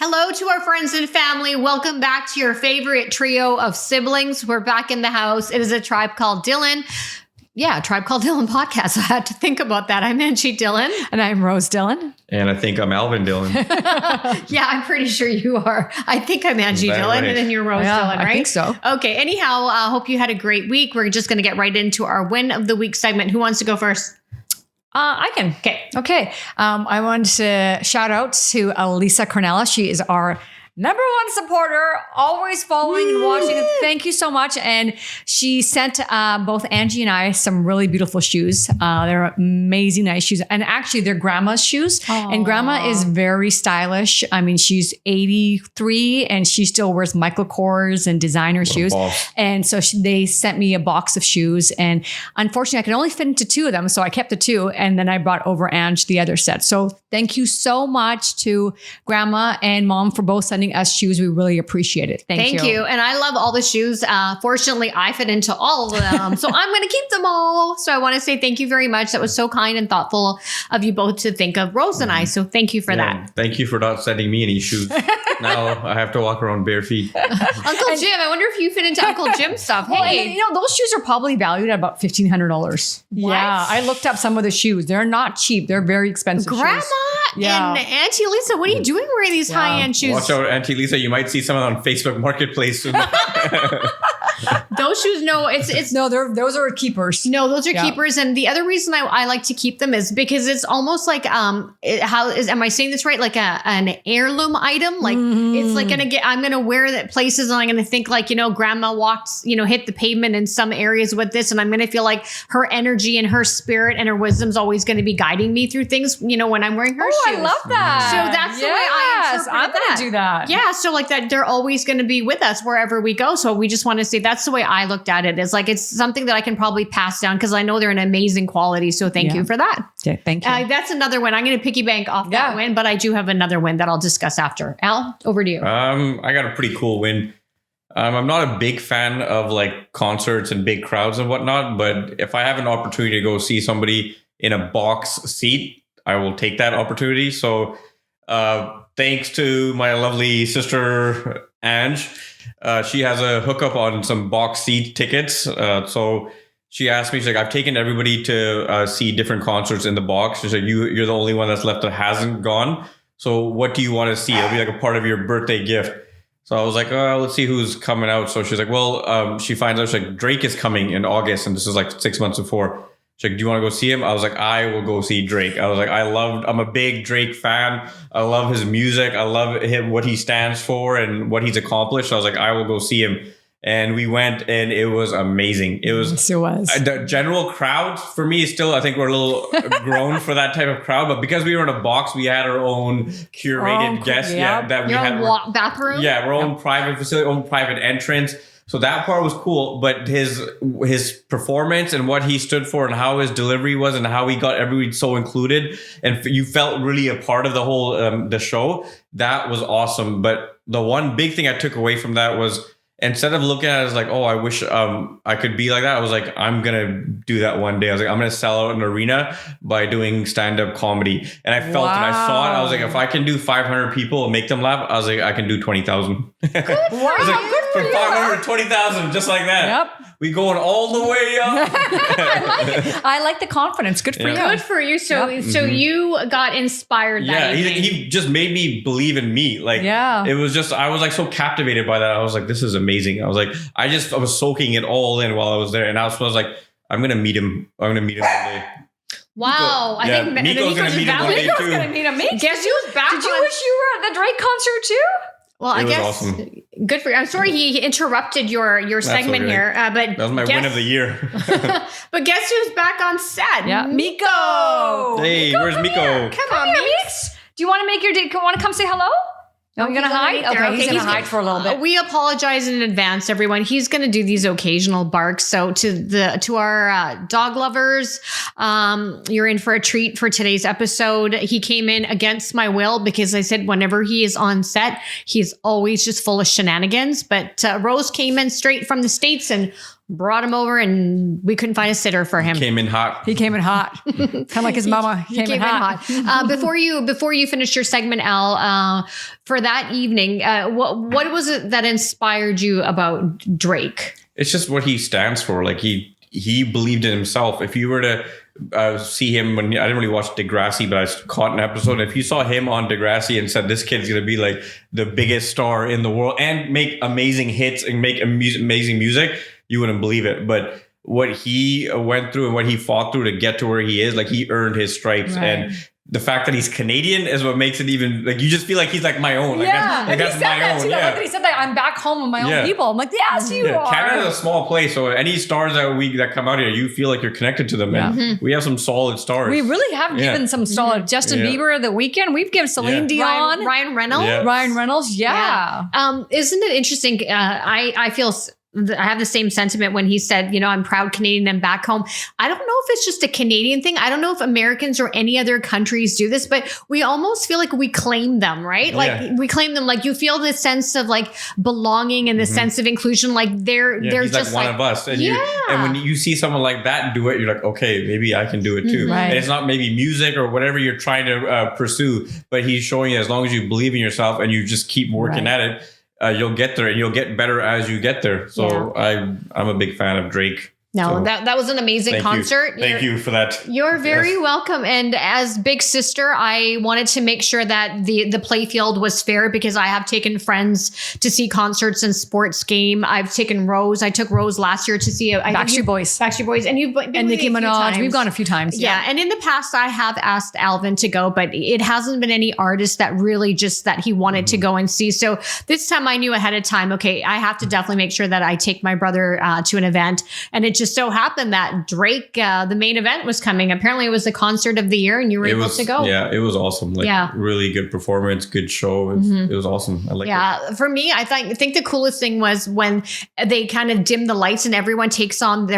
Hello to our friends and family. Welcome back to your favorite trio of siblings. We're back in the house. It is a Tribe Called Dhillon. Yeah, Tribe Called Dhillon podcast. I had to think about that. I'm Angie Dhillon. And I'm Rose Dhillon. And I think I'm Alvin Dhillon. Yeah, I'm pretty sure you are. I think I'm Angie Dhillon, right? And then you're Rose Dhillon, right? I think so. Okay, anyhow, I hope you had a great week. We're just going to get right into our Win of the Week segment. Who wants to go first? I can. Okay. I wanted to shout out to Elisa Cornella. She is our number one supporter, always following and watching. Thank you so much. And she sent both Angie and I some really beautiful shoes. They're amazing, nice shoes. And actually, they're grandma's shoes. Aww. And grandma is very stylish. I mean, she's 83 and she still wears Michael Kors and designer shoes. And so they sent me a box of shoes. And unfortunately, I could only fit into two of them. So I kept the two. And then I brought over Ange the other set. So thank you so much to grandma and mom for both sending us shoes. We really appreciate it. Thank you. And I love all the shoes. Fortunately, I fit into all of them. So I'm going to keep them all. So I want to say thank you very much. That was so kind and thoughtful of you both to think of Rose and I. So thank you for that. Thank you for not sending me any shoes. Now I have to walk around bare feet. Uncle Jim, I wonder if you fit into Uncle Jim stuff. Well, Hey, those shoes are probably valued at about $1,500. Yeah, I looked up some of the shoes. They're not cheap. They're very expensive Grandma shoes. and Auntie Lisa, what are you doing wearing these high-end shoes? Watch out, Auntie Lisa. You might see some on Facebook Marketplace soon. Those shoes, no, it's no, those are keepers. No, those are keepers. And the other reason I like to keep them is because it's almost like am I saying this right? Like an heirloom item. Like it's like I'm gonna wear that places and I'm gonna think like, grandma walked, hit the pavement in some areas with this, and I'm gonna feel like her energy and her spirit and her wisdom's always gonna be guiding me through things, when I'm wearing her shoes. I love that. So that's the way I interpret I'm gonna do that. Yeah, so like that, they're always gonna be with us wherever we go. So we just want to say that's the way I looked at it. Is like it's something that I can probably pass down because I know they're an amazing quality. So thank you for that. Okay, thank you. That's another win. I'm going to piggy bank off that win, but I do have another win that I'll discuss after. Al, over to you. I got a pretty cool win. I'm not a big fan of like concerts and big crowds and whatnot, but if I have an opportunity to go see somebody in a box seat, I will take that opportunity. So thanks to my lovely sister, Ange. She has a hookup on some box seat tickets. So she asked me, she's like, I've taken everybody to see different concerts in the box. She's like, you're the only one that's left that hasn't gone. So what do you want to see? It'll be like a part of your birthday gift. So I was like, let's see who's coming out. So she's like, well, she finds out, she's like, Drake is coming in August. And this is like 6 months before. She's like, do you want to go see him? I was like, I will go see Drake. I was like, I'm a big Drake fan. I love his music. I love him, what he stands for and what he's accomplished. So I was like, I will go see him. And we went and it was amazing. It was. The general crowd for me still, I think we're a little grown for that type of crowd. But because we were in a box, we had our own curated guests. Yeah, that we had. Bathroom? Yeah, our own private facility, own private entrance. So that part was cool, but his performance and what he stood for and how his delivery was and how he got everybody so included and you felt really a part of the whole the show, that was awesome. But the one big thing I took away from that was instead of looking at it as like, oh, I wish I could be like that, I was like, I'm going to do that one day. I was like, I'm going to sell out an arena by doing stand-up comedy. And I felt it. I saw it. I was like, if I can do 500 people and make them laugh, I was like, I can do 20,000. Wow, good for you. 500 to 20,000, just like that. Yep. We going all the way up. I like it. I like the confidence. Good for you. Good for you. So you got inspired that evening. He just made me believe in me. Like, it was just, I was like so captivated by that. I was like, this is amazing. I was like, I was soaking it all in while I was there. And I was like, I'm going to meet him. I'm going to meet him one day. Wow. I think Miko's going to meet him one day too. Going to meet him. Guess who's back? Did you wish you were at the Drake concert too? Well, I guess awesome. Good for you. I'm sorry he interrupted your segment here, but that was my win of the year. But guess who's back on set? Yeah, Miko. Hey, where's Miko? Come on, Meeks. Do you want to make your day? Want to come say hello? No, you're going to hide? Okay, he's going to hide for a little bit. We apologize in advance, everyone. He's going to do these occasional barks. So to our dog lovers, you're in for a treat for today's episode. He came in against my will because I said whenever he is on set, he's always just full of shenanigans. But Rose came in straight from the States and brought him over, and we couldn't find a sitter for him. Came in hot. He came in hot, kind of like his mama. He came in hot. Before you finished your segment, Al, for that evening, what was it that inspired you about Drake? It's just what he stands for. Like he believed in himself. If you were to see him when I didn't really watch Degrassi, but I caught an episode. If you saw him on Degrassi and said this kid's going to be like the biggest star in the world and make amazing hits and make amazing music, you wouldn't believe it. But what he went through and what he fought through to get to where he is, like he earned his stripes. Right. And the fact that he's Canadian is what makes it even like you just feel like he's like my own. Like yeah, that's my own. Too. Yeah. Like he said that I'm back home with my own people. I'm like, yes, you are. Canada's a small place, so any stars that come out here, you feel like you're connected to them. And we have some solid stars. We really have given some solid. Justin Bieber, The Weeknd. We've given Celine Dion, Ryan Reynolds. Yeah. Ryan Reynolds. Yeah. Isn't it interesting? I feel. I have the same sentiment when he said, I'm proud Canadian and back home. I don't know if it's just a Canadian thing. I don't know if Americans or any other countries do this, but we almost feel like we claim them, right? Like we claim them. Like you feel this sense of like belonging and the sense of inclusion. Like they're just like one of us. And and when you see someone like that do it, you're like, okay, maybe I can do it too. Right. And it's not maybe music or whatever you're trying to pursue, but he's showing you as long as you believe in yourself and you just keep working at it, you'll get there and you'll get better as you get there. So I'm a big fan of Drake. No, so, that was an amazing concert. Thank you for that. You're very welcome. And as big sister, I wanted to make sure that the playfield was fair because I have taken friends to see concerts and sports game. I've taken Rose. I took Rose last year to see Backstreet Boys. And you've been and Nicki Minaj. We've gone a few times. Yeah. And in the past, I have asked Alvin to go, but it hasn't been any artist that really just that he wanted to go and see. So this time I knew ahead of time, okay, I have to definitely make sure that I take my brother to an event. And it just so happened that Drake, the main event was coming. Apparently it was the concert of the year and you were able to go. Yeah, it was awesome. Really good performance, good show. It was awesome. I liked it. For me, I think the coolest thing was when they kind of dim the lights and everyone takes on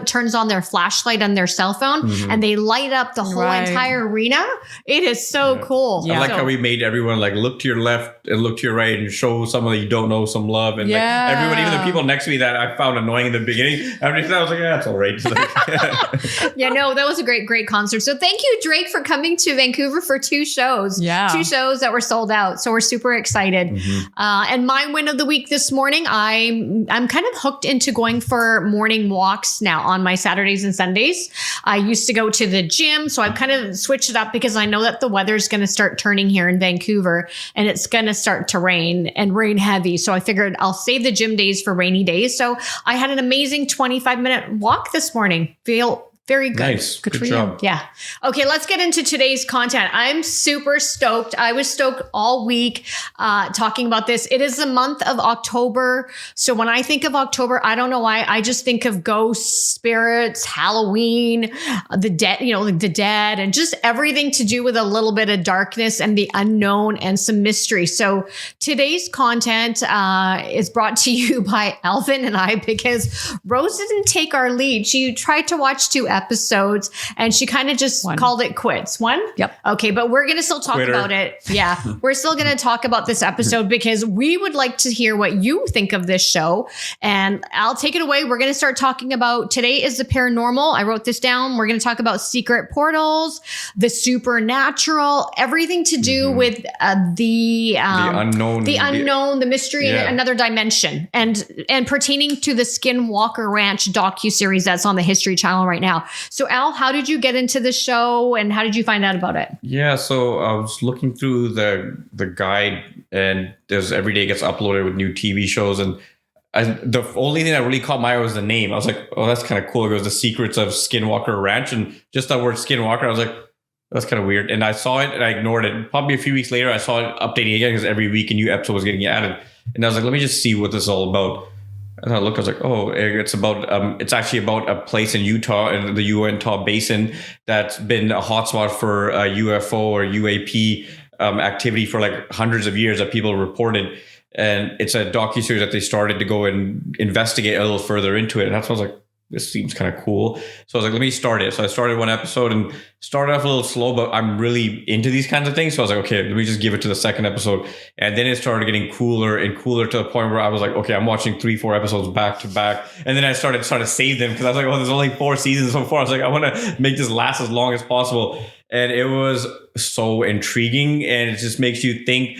turns on their flashlight on their cell phone and they light up the whole entire arena. It is so cool. I like how we made everyone like look to your left and look to your right and show someone that you don't know some love. And like everyone, even the people next to me that I found annoying in the beginning, after that I was like, yeah, that's all right. That was a great concert. So thank you, Drake, for coming to Vancouver for 2 shows. Yeah. 2 shows that were sold out. So we're super excited. And my win of the week this morning, I'm kind of hooked into going for morning walks now on my Saturdays and Sundays. I used to go to the gym, so I've kind of switched it up because I know that the weather's going to start turning here in Vancouver and it's going to start to rain and rain heavy. So I figured I'll save the gym days for rainy days. So I had an amazing 25-minute walk this morning. Feel very good. Nice. Good for job. you. Yeah. Okay, let's get into today's content. I'm super stoked. I was stoked all week talking about this. It is the month of October. So when I think of October, I don't know why. I just think of ghosts, spirits, Halloween, the dead, like the dead, and just everything to do with a little bit of darkness and the unknown and some mystery. So today's content is brought to you by Alvin and I because Rose didn't take our lead. She tried to watch 2 episodes and she kind of just called it quits. 1? Yep. Okay, but we're going to still talk about it. Yeah, we're still going to talk about this episode because we would like to hear what you think of this show. And I'll take it away. We're going to start talking about, today is the paranormal. I wrote this down. We're going to talk about secret portals, the supernatural, everything to do with the unknown, the mystery, and another dimension, and pertaining to the Skinwalker Ranch docuseries that's on the History Channel right now. So Al, how did you get into the show and how did you find out about it? Yeah, so I was looking through the guide and there's every day gets uploaded with new TV shows, and the only thing that really caught my eye was the name. I was like, oh, that's kind of cool. It goes The Secrets of Skinwalker Ranch, and just that word Skinwalker, I was like, that's kind of weird. And I saw it and I ignored it. Probably a few weeks later, I saw it updating again because every week a new episode was getting added. And I was like, let me just see what this is all about. And I looked, I was like, oh, it's actually about a place in Utah, in the Uinta Basin, that's been a hotspot for UFO or UAP activity for like hundreds of years that people reported. And it's a docuseries that they started to go and investigate a little further into it. And that's why I was like, this seems kind of cool. So I was like, let me start it. So I started one episode and started off a little slow, but I'm really into these kinds of things. So I was like, okay, let me just give it to the second episode. And then it started getting cooler and cooler to the point where I was like, okay, I'm watching 3-4 episodes back to back. And then I started trying to save them because I was like, oh, there's only 4 seasons so far. I was like, I want to make this last as long as possible. And it was so intriguing, and it just makes you think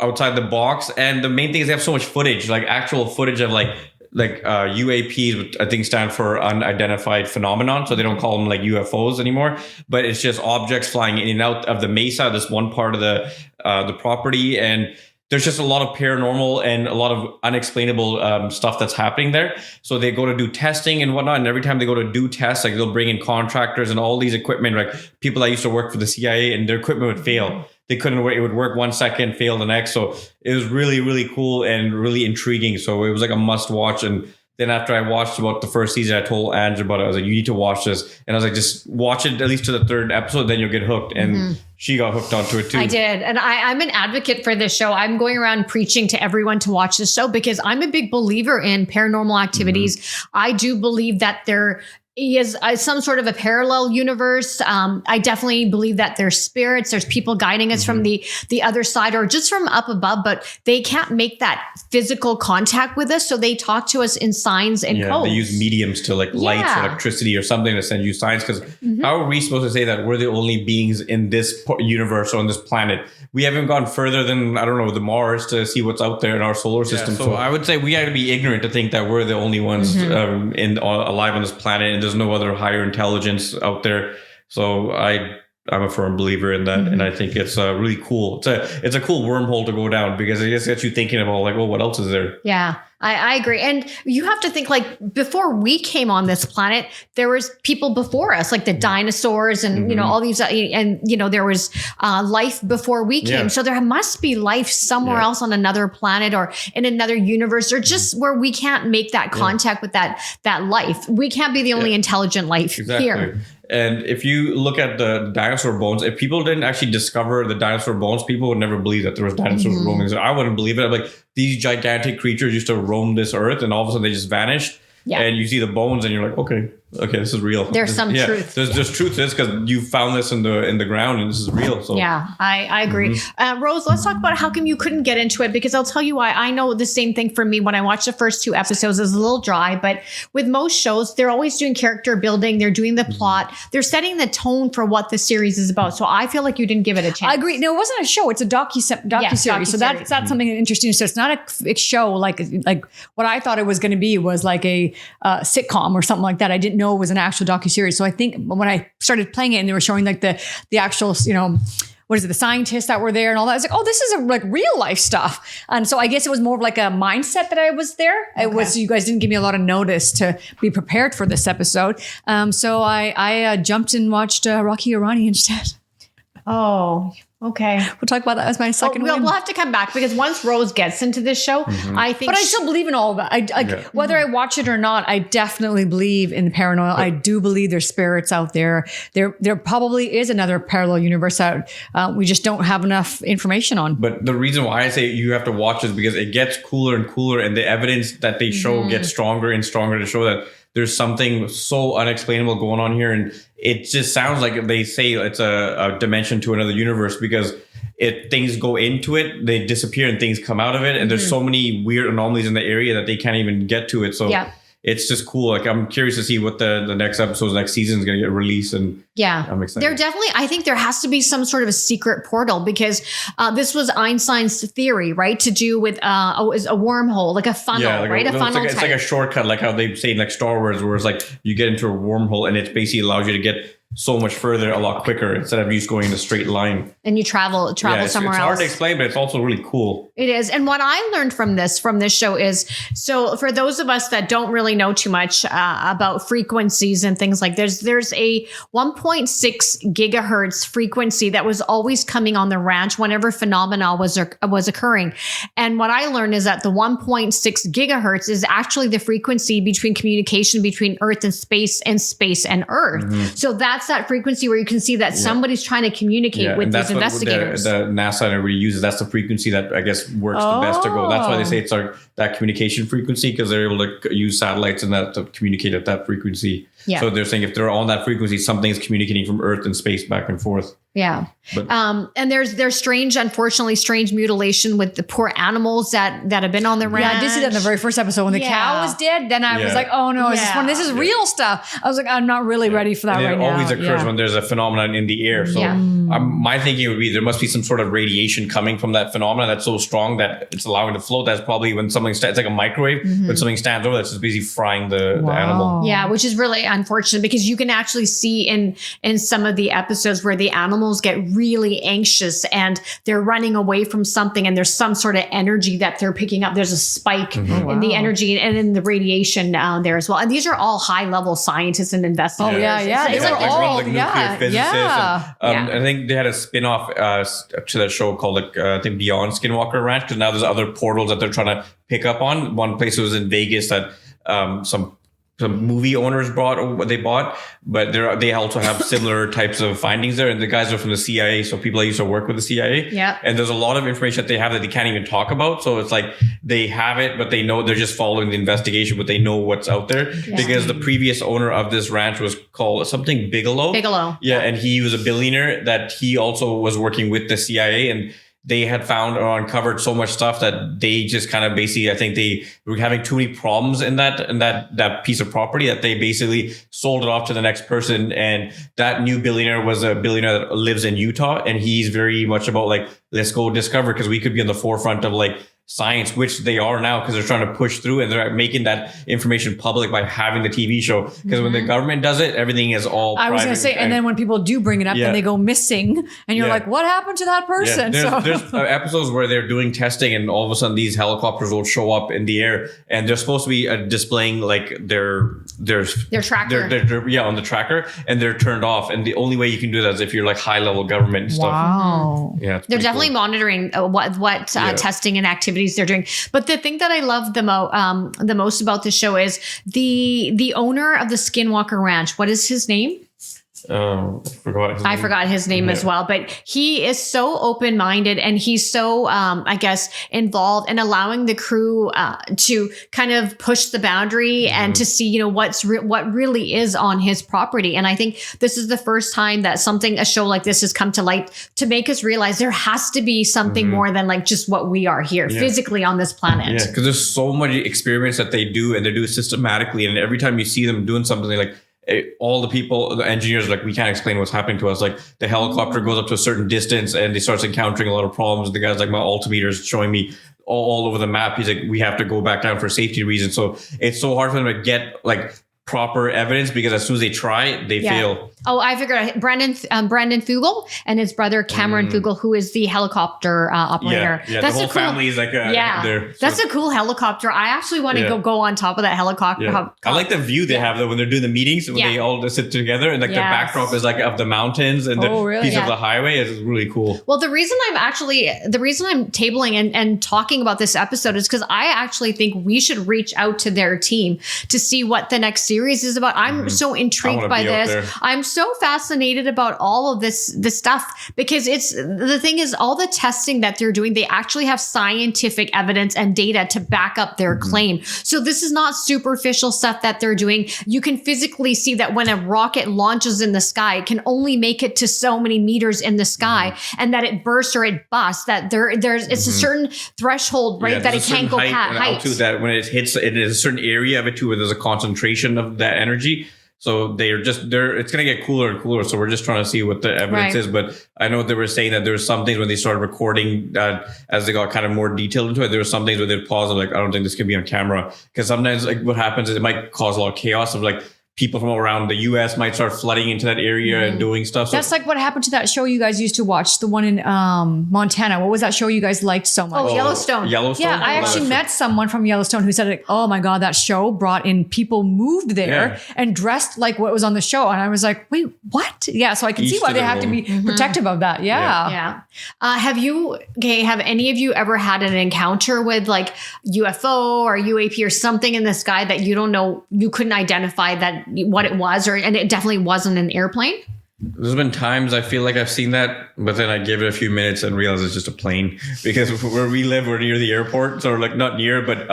outside the box. And the main thing is they have so much footage, like actual footage of like UAPs, which I think stand for unidentified phenomenon. So they don't call them like UFOs anymore, but it's just objects flying in and out of the mesa, this one part of the property. And there's just a lot of paranormal and a lot of unexplainable stuff that's happening there. So they go to do testing and whatnot. And every time they go to do tests, like they'll bring in contractors and all these equipment, like people that used to work for the CIA, and their equipment would fail. They couldn't work. It would work 1 second, fail the next. So it was really, really cool and really intriguing. So it was like a must watch. And then after I watched about the first season, I told Ange about it. I was like, you need to watch this. And I was like, just watch it at least to the 3rd episode, then you'll get hooked. And she got hooked onto it too. I did. And I'm an advocate for this show. I'm going around preaching to everyone to watch this show because I'm a big believer in paranormal activities. I do believe that there is some sort of a parallel universe. I definitely believe that there's spirits, there's people guiding us from the other side or just from up above, but they can't make that physical contact with us. So they talk to us in signs and codes. They use mediums to like lights or electricity or something to send you signs. Because how are we supposed to say that we're the only beings in this universe or on this planet? We haven't gone further than, I don't know, the Mars to see what's out there in our solar system. So I would say we got to be ignorant to think that we're the only ones alive on this planet, and there's no other higher intelligence out there. So I'm a firm believer in that, and I think it's really cool. It's a cool wormhole to go down because it just gets you thinking about like, well, what else is there? Yeah. I agree. And you have to think like before we came on this planet, there was people before us, like the dinosaurs and, you know, all these, and, you know, there was life before we came. So there must be life somewhere else on another planet or in another universe or just where we can't make that contact with that life. We can't be the only intelligent life here. And if you look at the dinosaur bones, if people didn't actually discover the dinosaur bones, people would never believe that there was dinosaurs roaming. I wouldn't believe it. I'm like, these gigantic creatures used to roam this earth and all of a sudden they just vanished. Yeah. And you see the bones and you're like, okay, this is real. There's some truth. There's truth to this because you found this in the ground and this is real. So yeah, I agree. Rose, let's talk about how come you couldn't get into it, because I'll tell you why. I know the same thing for me when I watched the first 2 episodes. It was a little dry, but with most shows, they're always doing character building. They're doing the plot. They're setting the tone for what the series is about. So I feel like you didn't give it a chance. I agree. No, it wasn't a show. It's a docuseries. So that's something interesting. So it's not a show like what I thought it was going to be was like a sitcom or something like that. I didn't know it was an actual docuseries. So I think when I started playing it and they were showing like the actual, you know, what is it, the scientists that were there and all that, I was like, oh, this is like real life stuff. And so I guess it was more of like a mindset that I was there. Okay. It was, you guys didn't give me a lot of notice to be prepared for this episode. So I jumped and watched Rocky Irani instead. Oh, okay. We'll talk about that as my second one. We'll have to come back because once Rose gets into this show, I think... But I still believe in all of that. Whether I watch it or not, I definitely believe in the paranormal. I do believe there's spirits out there. There probably is another parallel universe out. We just don't have enough information on. But the reason why I say you have to watch is because it gets cooler and cooler and the evidence that they show gets stronger and stronger to show that there's something so unexplainable going on here. And it just sounds like they say it's a dimension to another universe because things go into it, they disappear and things come out of it. And there's so many weird anomalies in the area that they can't even get to it. So it's just cool. Like I'm curious to see what the next episodes, next season is going to get released. And I'm excited. There definitely, I think there has to be some sort of a secret portal because this was Einstein's theory, right? To do with a wormhole, like a funnel, right? A funnel. It's like a shortcut, like how they say in like Star Wars, where it's like you get into a wormhole and it basically allows you to get so much further a lot quicker instead of just going in a straight line. And you travel somewhere else. It's hard to explain, but it's also really cool. It is. And what I learned from this show is, so for those of us that don't really know too much about frequencies and things like there's a 1.6 gigahertz frequency that was always coming on the ranch whenever phenomena was occurring. And what I learned is that the 1.6 gigahertz is actually the frequency between communication between Earth and space and Earth. So that's that frequency where you can see that somebody's trying to communicate with these investigators. The NASA and everybody uses. That's the frequency that I guess works the best to go. That's why they say it's like that communication frequency, because they're able to use satellites and that to communicate at that frequency. Yeah. So they're saying if they're on that frequency, something's communicating from Earth and space back and forth. Yeah. But, and there's unfortunately strange mutilation with the poor animals that have been on the ranch. Yeah, I did see that in the very first episode when the cow was dead. Then I was like, oh no, this is real stuff. I was like, I'm not really ready for that right now. It always occurs when there's a phenomenon in the air. So my thinking would be there must be some sort of radiation coming from that phenomenon that's so strong that it's allowing it to float. That's probably when something it's like a microwave. When something stands over, that's just basically frying the animal. Yeah, which is really unfortunate because you can actually see in some of the episodes where the animals get really anxious and they're running away from something, and there's some sort of energy that they're picking up. There's a spike in the energy and in the radiation there as well. And these are all high level scientists and investigators. Oh yeah. It's They're like all nuclear physicists. And, I think they had a spin-off to that show called I think Beyond Skinwalker Ranch, because now there's other portals that they're trying to pick up on. One place was in Vegas that some movie owners bought, but they also have similar types of findings there. And the guys are from the CIA, so people that used to work with the CIA. Yeah. And there's a lot of information that they have that they can't even talk about. So it's like they have it, but they know they're just following the investigation, but they know what's out there because the previous owner of this ranch was called something Bigelow. Yeah, and he was a billionaire that he also was working with the CIA, and they had found or uncovered so much stuff that they just kind of basically, I think they were having too many problems in that piece of property that they basically sold it off to the next person. And that new billionaire was a billionaire that lives in Utah, and he's very much about like, let's go discover, because we could be on the forefront of like science, which they are now because they're trying to push through and they're making that information public by having the TV show. Because when the government does it, everything is all private. I was going to say, and then when people do bring it up, then they go missing and you're like, what happened to that person? There's episodes where they're doing testing and all of a sudden these helicopters will show up in the air and they're supposed to be displaying like their tracker. On the tracker, and they're turned off. And the only way you can do that is if you're like high level government stuff. Wow. Yeah. They're definitely monitoring what testing and activities they're doing. But the thing that I love the most about the show is the owner of the Skinwalker Ranch. What is his name? I forgot his name as well, but he is so open-minded and he's so, I guess, involved in allowing the crew to kind of push the boundary and to see, what really is on his property. And I think this is the first time that a show like this has come to light to make us realize there has to be something more than like just what we are here physically on this planet. Yeah, because there's so many experiments that they do and they do systematically. And every time you see them doing something, like all the engineers are like, we can't explain what's happening to us. Like the helicopter goes up to a certain distance and they starts encountering a lot of problems. The guy's like, my altimeter is showing me all over the map. He's like, we have to go back down for safety reasons. So it's so hard for them to get like proper evidence because as soon as they try, they fail. Oh, I figured out Brandon Fugel and his brother Cameron Fugel, who is the helicopter operator. Yeah, that's the whole family is like that's a cool helicopter. I actually want to go on top of that helicopter. Yeah. I like the view they have though when they're doing the meetings when they all just sit together and like the backdrop is like of the mountains and the piece of the highway is really cool. Well, the reason I'm tabling and talking about this episode is because I actually think we should reach out to their team to see what the next series is about. I'm so intrigued by this. I'm so fascinated about all of this stuff because the thing is all the testing that they're doing, they actually have scientific evidence and data to back up their claim. So this is not superficial stuff that they're doing. You can physically see that when a rocket launches in the sky, it can only make it to so many meters in the sky and that it bursts or it busts, that it's a certain threshold, right? That it can't go past height. That when it hits, it is a certain area of it too, where there's a concentration of that energy. So it's going to get cooler and cooler. So we're just trying to see what the evidence is. But I know they were saying that there were some things when they started recording as they got kind of more detailed into it, there were some things where they'd pause and like, I don't think this can be on camera. Because sometimes like what happens is it might cause a lot of chaos of like, people from around the U.S. might start flooding into that area and doing stuff. So that's like what happened to that show you guys used to watch, the one in Montana. What was that show you guys liked so much? Oh, Yellowstone. Yeah, I actually met someone from Yellowstone who said, like, oh my God, that show brought in people moved there and dressed like what was on the show. And I was like, wait, what? Yeah, so I can see why they have to be protective of that. Yeah. Have any of you ever had an encounter with like UFO or UAP or something in the sky that you don't know, you couldn't identify what it was, and it definitely wasn't an airplane? There's been times I feel like I've seen that, but then I give it a few minutes and realize it's just a plane, because where we live, we're near the airport. So like not near, but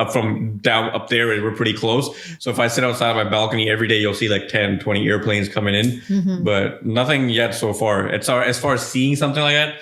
down up there, and we're pretty close. So if I sit outside of my balcony every day, you'll see like 10, 20 airplanes coming in, but nothing yet so far. It's as far as seeing something like that.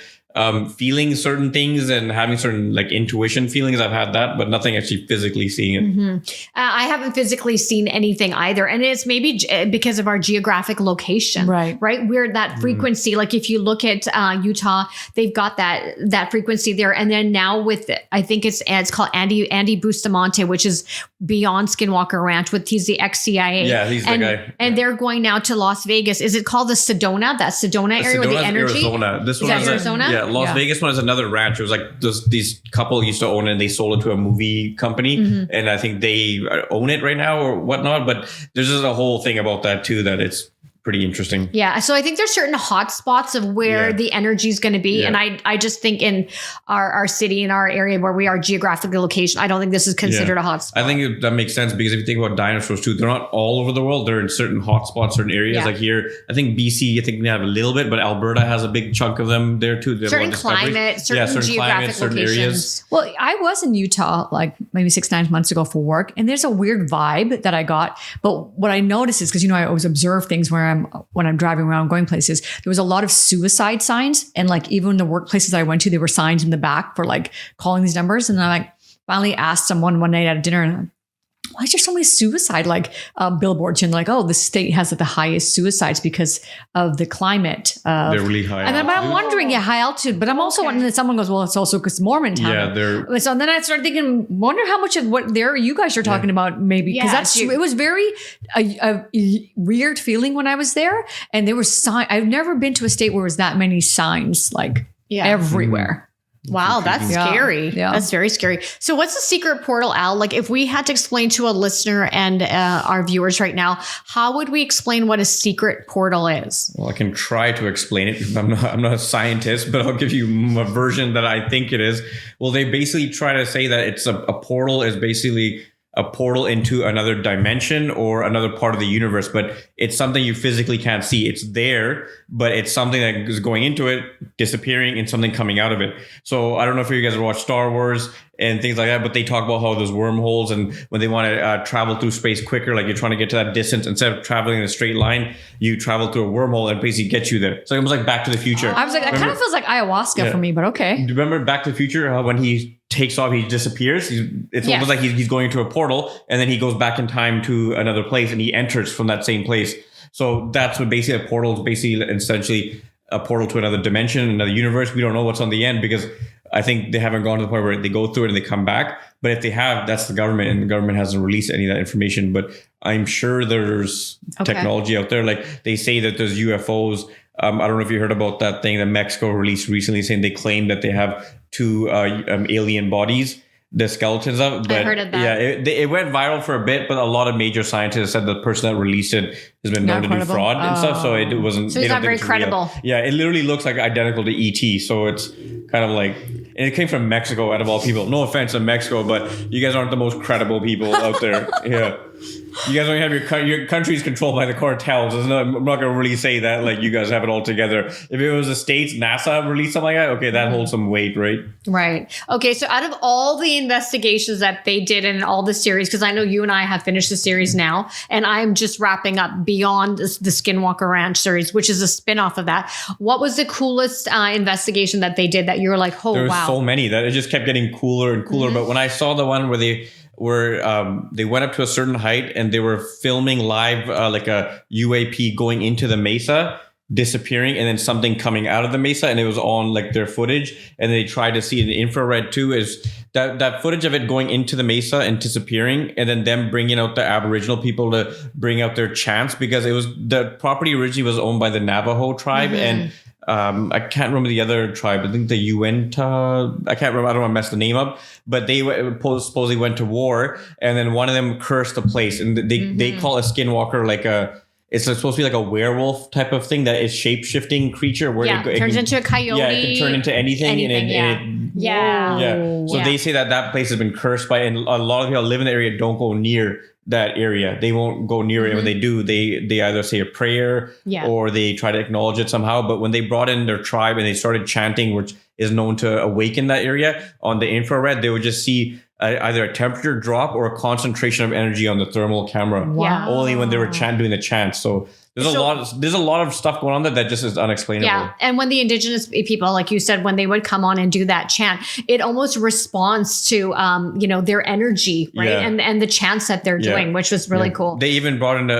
Feeling certain things and having certain like intuition feelings, I've had that, but nothing actually physically seeing it. I haven't physically seen anything either. And it's maybe because of our geographic location, right? We're that frequency. Like if you look at Utah, they've got that frequency there. And then now with, I think it's called Andy Bustamante, which is beyond Skinwalker Ranch, he's the ex-CIA. Yeah, he's the guy. And they're going now to Las Vegas. Is it called the Sedona? That Sedona area with the energy? Arizona. This one is Arizona? Yeah. Las Vegas one is another ranch. It was like these couple used to own it, and they sold it to a movie company. And I think they own it right now or whatnot. But there's just a whole thing about that too, that it's pretty interesting. Yeah. So I think there's certain hot spots of where the energy is going to be. And I just think in our city, in our area where we are geographically location, I don't think this is considered a hot spot. I think that makes sense, because if you think about dinosaurs too, they're not all over the world. They're in certain hot spots, certain areas. Like here, I think BC, I think they have a little bit, but Alberta has a big chunk of them there too. Certain climate, certain geographic certain locations. Areas. Well, I was in Utah like maybe 6-9 months ago for work, and there's a weird vibe that I got. But what I noticed is, because I always observe things when I'm driving around going places, there was a lot of suicide signs, and like even the workplaces I went to, there were signs in the back for like calling these numbers. And I like finally asked someone one night at dinner, and why is there so many suicide billboards? And like, oh, the state has the highest suicides because of the climate. They're really high. And then I'm wondering, high altitude. But I'm also wondering that someone goes, well, it's also because Mormon town. Yeah, so then I started thinking, wonder how much of what you guys are talking about, maybe, because it was very a weird feeling when I was there, and there was sign. I've never been to a state where there was that many signs everywhere. Wow, that's scary. Yeah. That's very scary. So what's the secret portal, Al? Like if we had to explain to a listener and our viewers right now, how would we explain what a secret portal is? Well, I can try to explain it. I'm not a scientist, but I'll give you a version that I think it is. Well, they basically try to say that it's a portal is basically a portal into another dimension or another part of the universe, but it's something you physically can't see. It's there, but it's something that is going into it, disappearing, and something coming out of it. So I don't know if you guys have watched Star Wars and things like that, but they talk about how there's wormholes, and when they want to travel through space quicker, like you're trying to get to that distance, instead of traveling in a straight line, you travel through a wormhole and basically gets you there. So it was like Back to the Future. I was like, that kind of feels like ayahuasca for me, but okay. Do you remember Back to the Future, how when he takes off, he disappears? It's almost like he's going into a portal, and then he goes back in time to another place, and he enters from that same place. So that's what basically a portal is, basically essentially a portal to another dimension, another universe. We don't know what's on the end, because I think they haven't gone to the point where they go through it and they come back. But if they have, that's the government, and the government hasn't released any of that information. But I'm sure there's technology out there. Like they say that there's UFOs. I don't know if you heard about that thing that Mexico released recently, saying they claim that they have 2 alien bodies, the skeletons of. But I heard of that. Yeah, it went viral for a bit, but a lot of major scientists said the person that released it has been known to do fraud and stuff. So it wasn't. So it's not very credible. Yeah, it literally looks like identical to ET. So it's kind of like, and it came from Mexico, out of all people. No offense to Mexico, but you guys aren't the most credible people out there. Yeah. You guys don't have your country's controlled by the cartels. I'm not going to really say that like you guys have it all together. If it was the States, NASA released something like that, okay, that holds some weight, right? Right. Okay, so out of all the investigations that they did in all the series, because I know you and I have finished the series now, and I'm just wrapping up Beyond the Skinwalker Ranch series, which is a spinoff of that. What was the coolest investigation that they did that you were like, oh, wow? There were so many that it just kept getting cooler and cooler. But when I saw the one where they went up to a certain height and they were filming live like a UAP going into the mesa, disappearing, and then something coming out of the mesa, and it was on like their footage, and they tried to see in the infrared too, is that footage of it going into the mesa and disappearing, and then them bringing out the Aboriginal people to bring out their chants, because it was, the property originally was owned by the Navajo tribe, and I can't remember the other tribe. I think the Uinta. I can't remember. I don't want to mess the name up. But they supposedly went to war, and then one of them cursed the place, and they call a skinwalker like it's supposed to be like a werewolf type of thing that is shape-shifting creature where it turns into a coyote. Yeah, it can turn into anything. So they say that place has been cursed by, and a lot of people live in the area don't go near that area. They won't go near it. When they do, they either say a prayer or they try to acknowledge it somehow. But when they brought in their tribe and they started chanting, which is known to awaken that area on the infrared, they would just see either a temperature drop or a concentration of energy on the thermal camera. Wow. Only when they were doing the chant. So there's a lot of stuff going on that just is unexplainable. Yeah. And when the indigenous people, like you said, when they would come on and do that chant, it almost responds to their energy, right? Yeah. And the chants that they're doing, which was really cool. They even brought in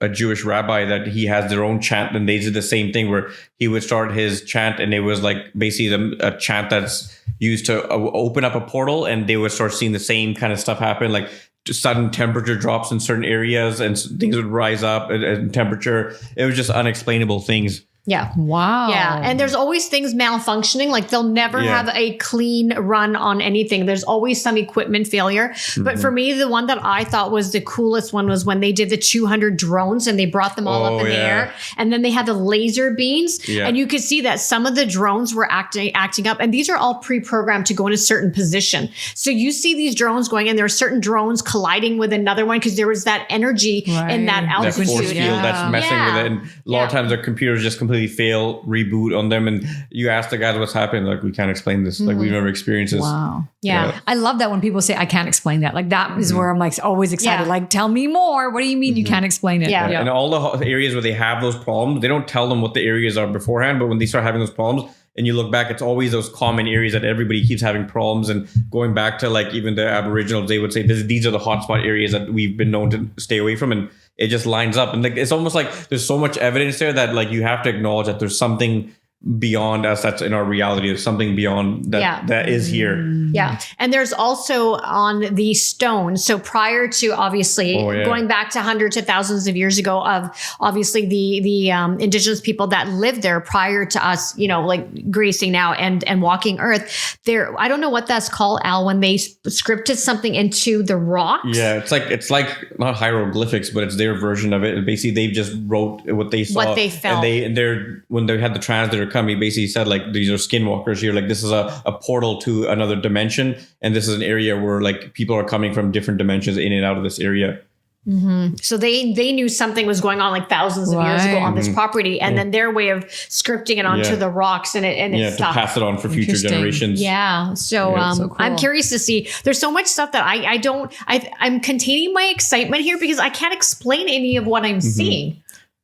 a Jewish rabbi that he has their own chant, and they did the same thing where he would start his chant, and it was like basically a chant that's used to open up a portal, and they would start seeing the same kind of stuff happen, like sudden temperature drops in certain areas and things would rise up in temperature. It was just unexplainable things. Yeah. Wow. Yeah. And there's always things malfunctioning. Like they'll never have a clean run on anything. There's always some equipment failure. But for me, the one that I thought was the coolest one was when they did the 200 drones and they brought them all up in the air. And then they had the laser beams. Yeah. And you could see that some of the drones were acting up. And these are all pre-programmed to go in a certain position. So you see these drones going, and there are certain drones colliding with another one because there was that energy in that altitude. That force field that's messing with it. And a lot of times their computers just completely fail, reboot on them, and you ask the guys what's happening, like, we can't explain this, like we've never experienced this. Wow. Yeah. I love that when people say I can't explain that. Like that is where I'm like always excited. Like, tell me more. What do you mean you can't explain it? Yeah. And all the areas where they have those problems, they don't tell them what the areas are beforehand, but when they start having those problems and you look back, it's always those common areas that everybody keeps having problems. And going back to like even the Aboriginals, they would say these are the hotspot areas that we've been known to stay away from. And it just lines up. And like, it's almost like there's so much evidence there that like you have to acknowledge that there's something beyond us that's in our reality. There's something beyond that is here. Yeah. And there's also on the stone. So prior to obviously going back to hundreds of thousands of years ago of obviously the indigenous people that lived there prior to us, like gracing now and walking earth there. I don't know what that's called, Al, when they scripted something into the rocks. Yeah. It's like not hieroglyphics, but it's their version of it. Basically they just wrote what they saw, what they felt. And when they had the translator come, he basically said like, these are skinwalkers here. Like this is a portal to another dimension. And this is an area where like people are coming from different dimensions in and out of this area. Mm-hmm. So they knew something was going on like thousands of years ago on this property, and then their way of scripting it onto the rocks and it to pass it on for future generations. Yeah. So, so cool. I'm curious to see. There's so much stuff that I'm containing my excitement here because I can't explain any of what I'm seeing.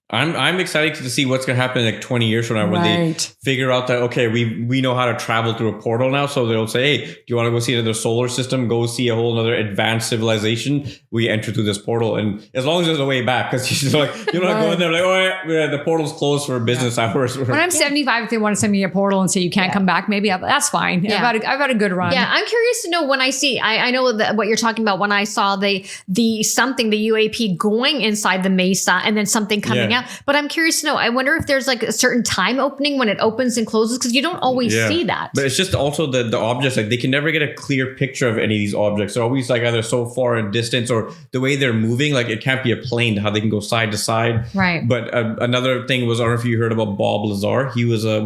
I'm excited to see what's going to happen in like 20 years from now when they figure out that, okay, we know how to travel through a portal now. So they'll say, hey, do you want to go see another solar system? Go see a whole other advanced civilization. We enter through this portal. And as long as there's a way back, because you're not going there like, the portal's closed for business hours. When I'm 75, if they want to send me a portal and say you can't come back, maybe that's fine. Yeah. I've had a good run. Yeah, I'm curious to know when I see, I know what you're talking about when I saw the UAP going inside the mesa and then something coming out. But I'm curious to know, I wonder if there's like a certain time opening when it opens and closes, because you don't always see that. But it's just also the objects, like they can never get a clear picture of any of these objects. They're always like either so far in distance or the way they're moving, like it can't be a plane, how they can go side to side. Right. But another thing was, I don't know if you heard about Bob Lazar. He was I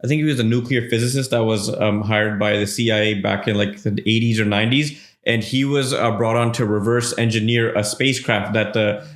think he was a nuclear physicist that was hired by the CIA back in like the 80s or 90s. And he was brought on to reverse engineer a spacecraft that the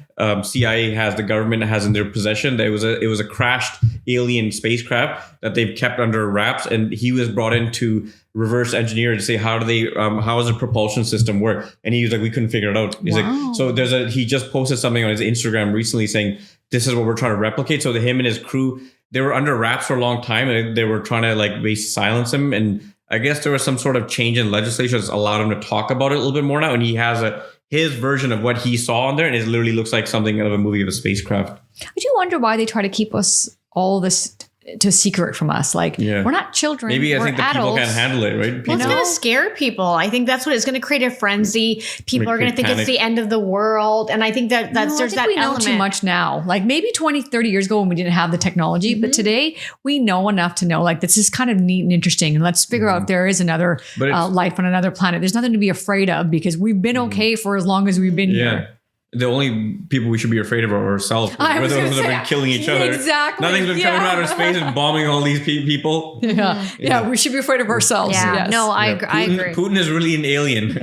CIA the government has in their possession. That it was a crashed alien spacecraft that they've kept under wraps, and he was brought in to reverse engineer to say how does the propulsion system work, and he was like, we couldn't figure it out. He's like, so he just posted something on his Instagram recently saying this is what we're trying to replicate. So him and his crew, they were under wraps for a long time, and they were trying to like basically silence him. And I guess there was some sort of change in legislation that's allowed him to talk about it a little bit more now, and he has his version of what he saw on there, and it literally looks like something out of a movie of a spacecraft. I do wonder why they try to keep us all this to secret from us. Like, we're not children. Maybe I we're think the adults. people can't handle it, right? Well, it's going to scare people. I think that's what it's going to create, a frenzy. People are going to think it's the end of the world. And I think there's that we element. know too much now. Like maybe 20, 30 years ago when we didn't have the technology, but today we know enough to know like this is kind of neat and interesting. And let's figure out if there is another life on another planet. There's nothing to be afraid of because we've been okay for as long as we've been here. the only people we should be afraid of are ourselves. We're the ones that have been killing each other. Exactly. Nothing's been coming out of space and bombing all these people. Yeah, we should be afraid of ourselves. Yeah, Yes. no, I Putin, agree. Putin is really an alien.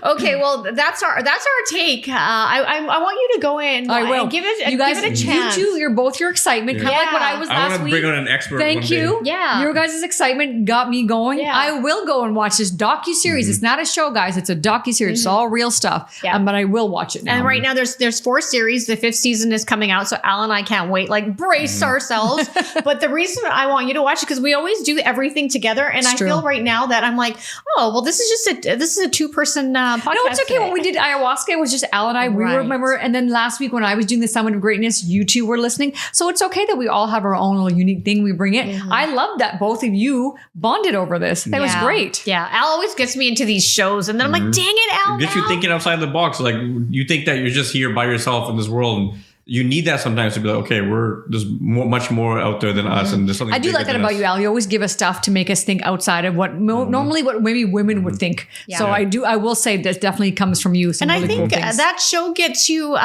Okay, well, that's our take. I want you to go in. I will. And give it. You guys, give it a chance. you two, you're both your excitement, kind of like what I was I last want to week. bring on an expert. Thank one day. you. Yeah. Your guys' excitement got me going. Yeah. I will go and watch this docu-series. It's not a show, guys. It's a docu-series. It's all real stuff. Yeah. But I will watch it now. And right now there's 4 series. The 5th season is coming out. So Al and I can't wait. Like brace ourselves. But the reason I want you to watch it because we always do everything together. And It's I true. feel right now that I'm like, oh well, this is a 2-person podcast. No, it's okay. today. When we did ayahuasca, it was just Al and I. We Right. remember. And then last week when I was doing the Summit of Greatness, you two were listening. So it's okay that we all have our own little unique thing we bring it. I love that both of you bonded over this. That was great. Yeah, Al always gets me into these shows, and then I'm like, dang it, Al. It gets you now. thinking outside the box. Like you think that you're just here by yourself in this world, and you need that sometimes to be like, okay, there's much more out there than us, and there's something. I do bigger like that than about us. you, Al. You always give us stuff to make us think outside of what normally what maybe women would think. Yeah. So I will say that definitely comes from you. Some And I really think cool things. that show gets you,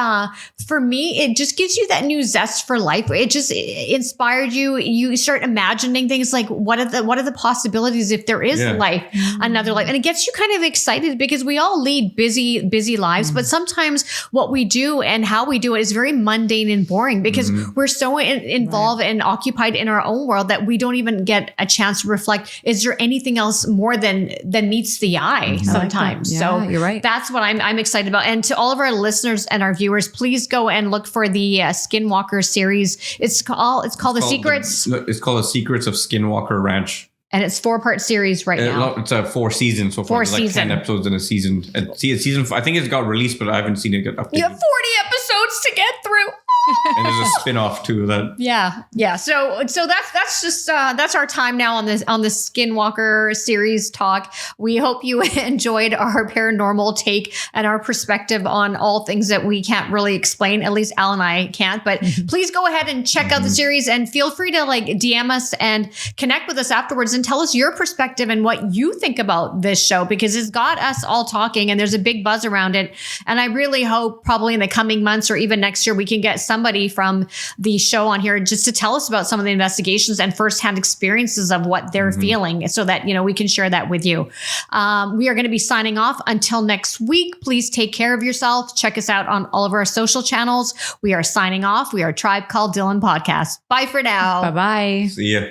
for me, it just gives you that new zest for life. It just inspired you. You start imagining things like what are the possibilities if there is life, another life, and it gets you kind of excited because we all lead busy lives, but sometimes what we do and how we do it is very mundane and boring because we're so involved and occupied in our own world that we don't even get a chance to reflect. Is there anything else more than meets the eye sometimes? Yeah, So you're right. That's what I'm excited about. And to all of our listeners and our viewers, please go and look for the Skinwalker series. It's called The Secrets, It's called The Secrets of Skinwalker Ranch. and it's 4-part series right now. It's a 4 seasons so far. 4 There's like 10 season. episodes in a season. And season, I think it's got released, but I haven't seen it get updated. You have 40 episodes to get through. And there's a spin-off too that. Yeah. So that's just that's our time now on the Skinwalker series talk. We hope you enjoyed our paranormal take and our perspective on all things that we can't really explain. At least Al and I can't. But please go ahead and check out the series and feel free to like DM us and connect with us afterwards and tell us your perspective and what you think about this show because it's got us all talking and there's a big buzz around it. And I really hope probably in the coming months or even next year we can get somebody from the show on here just to tell us about some of the investigations and firsthand experiences of what they're feeling so that, we can share that with you. We are going to be signing off until next week. Please take care of yourself. Check us out on all of our social channels. We are signing off. We are Tribe Called Dhillon Podcast. Bye for now. Bye-bye. See ya.